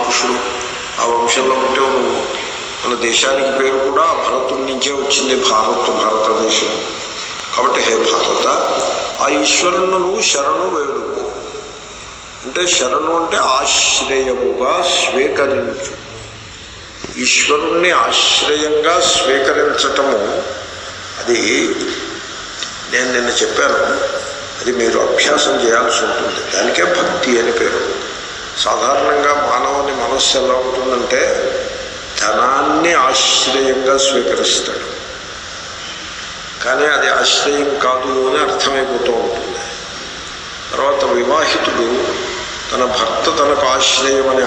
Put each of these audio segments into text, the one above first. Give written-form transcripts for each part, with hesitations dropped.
మహాపురుషుడు, ఆ వంశంలో పుట్టావు నువ్వు. మన దేశానికి పేరు కూడా భరతుడి నుంచే వచ్చింది, భారతదేశం. కాబట్టి హే భారత, ఆ ఈశ్వరుని నువ్వు శరణు వేడుకో. అంటే శరణు అంటే ఆశ్రయముగా స్వీకరించు. ఈశ్వరుణ్ణి ఆశ్రయంగా స్వీకరించటము, అది నేను నిన్న చెప్పాను, అది మీరు అభ్యాసం చేయాల్సి ఉంటుంది. దానికే భక్తి అని పేరు. సాధారణంగా మానవుని మనస్సు ఎలా ఉంటుందంటే ధనాన్ని ఆశ్రయంగా స్వీకరిస్తాడు, కానీ అది ఆశ్రయం కాదు అని అర్థమైపోతూ ఉంటుంది. తర్వాత వివాహితుడు తన భర్త తనకు ఆశ్రయమని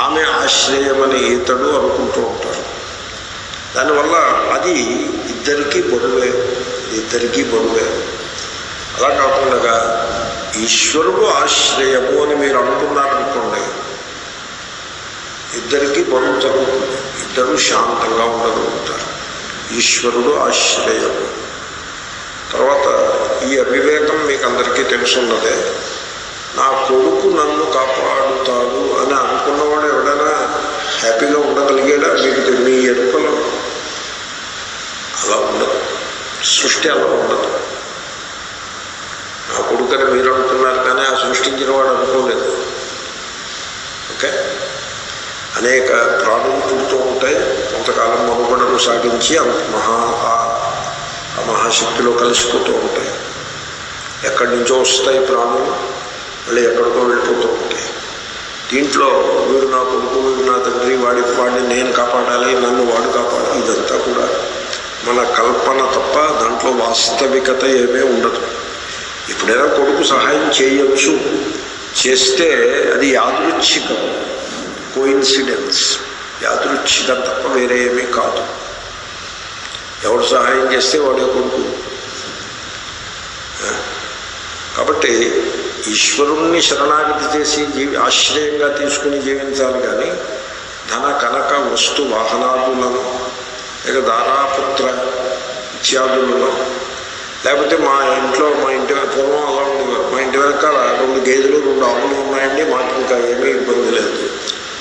ఆమె ఆశ్రయమని ఇతడు అనుకుంటూ ఉంటారు. దానివల్ల అది ఇద్దరికీ బరువే. అలా కాకుండా ఈశ్వరుడు ఆశ్రయము అని మీరు అనుకున్నారనుకోండి, ఇద్దరికీ బరువు తగ్గుతుంది, ఇద్దరు శాంతంగా ఉండగలుగుతారు. ఈశ్వరుడు ఆశ్రయము. తర్వాత ఈ అవివేకం మీకు అందరికీ తెలుసున్నదే. నా కొడుకు నన్ను కాపాడుతాడు అని అనుకున్నవాడు ఎవడైనా హ్యాపీగా ఉండగలిగాడా? మీకు మీ ఎరుకలో అలా ఉండదు, సృష్టి అలా ఉండదు. నా కొడుకని మీరు అనుకున్నారు, కానీ ఆ సృష్టించిన వాడు అనుకోలేదు. ఓకే, అనేక ప్రాణులు పుడుతూ ఉంటాయి, కొంతకాలం మనుగడలు సాగించి మహాశక్తిలో కలిసిపోతూ ఉంటాయి. ఎక్కడి నుంచో వస్తాయి ప్రాణులు, మళ్ళీ ఎక్కడికో వెళ్ళిపోతూ ఉంటాయి. దీంట్లో వీడు నా కొడుకు, వీడు నా తండ్రి, వాడిని నేను కాపాడాలి, నన్ను వాడు కాపాడాలి, ఇదంతా కూడా మన కల్పన తప్ప దాంట్లో వాస్తవికత ఏమీ ఉండదు. ఎప్పుడైనా కొడుకు సహాయం చేయొచ్చు, చేస్తే అది యాదృచ్ఛికం, కోయిన్సిడెన్స్, యాదృచ్ఛికం తప్ప వేరే ఏమీ కాదు. ఎవరు సహాయం చేస్తే వాడే కొడుకు. కాబట్టి ఈశ్వరుణ్ణి శరణాగతి చేసి ఆశ్రయంగా తీసుకుని జీవించాలి. కానీ ధన కనక వస్తు వాహనాదులను, లేక దారాపుత్ర ఇత్యాదులను, లేకపోతే మా ఇంటి పూర్వం అలా ఉండేవారు. మా ఇంటి వెనకాల 2 గేదెలు 2 ఆవులు ఉన్నాయండి, మాకు ఇంకా ఏమీ ఇబ్బంది లేదు,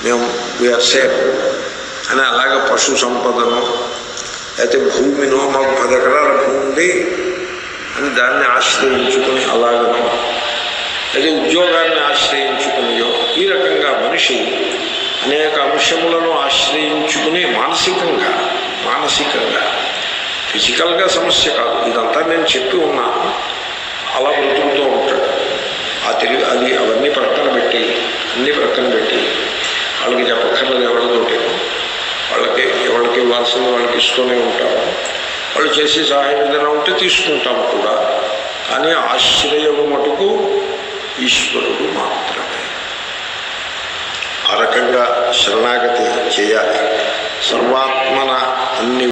మేము వీఆర్ సేఫ్ అని అలాగే పశు సంపదను, అయితే భూమినో మాకు 10 ఎకరాల భూమి ఉంది అని దాన్ని ఆశ్రయించుకుని అలాగనో, అయితే ఉద్యోగాన్ని ఆశ్రయించుకునియో, ఈ రకంగా మనిషి అనేక అంశములను ఆశ్రయించుకుని మానసికంగా ఫిజికల్గా సమస్య కాదు, ఇదంతా నేను చెప్పి ఉన్నాను, అలా బ్రతుకుతూ ఉంటాడు. అది అవన్నీ ప్రక్కన పెట్టి వాళ్ళకి చెప్పక్కర్లేదు, ఎవరికి ఇవ్వాల్సింది వాళ్ళకి ఇస్తూనే ఉంటాము. వాళ్ళు చేసే సహాయం ఏదైనా ఉంటే తీసుకుంటాము కూడా. కానీ ఆశ్రయము మటుకు ఈశ్వరుడు మాత్రమే. ఆ రకంగా శరణాగతి చేయాలి. సర్వాత్మన అన్ని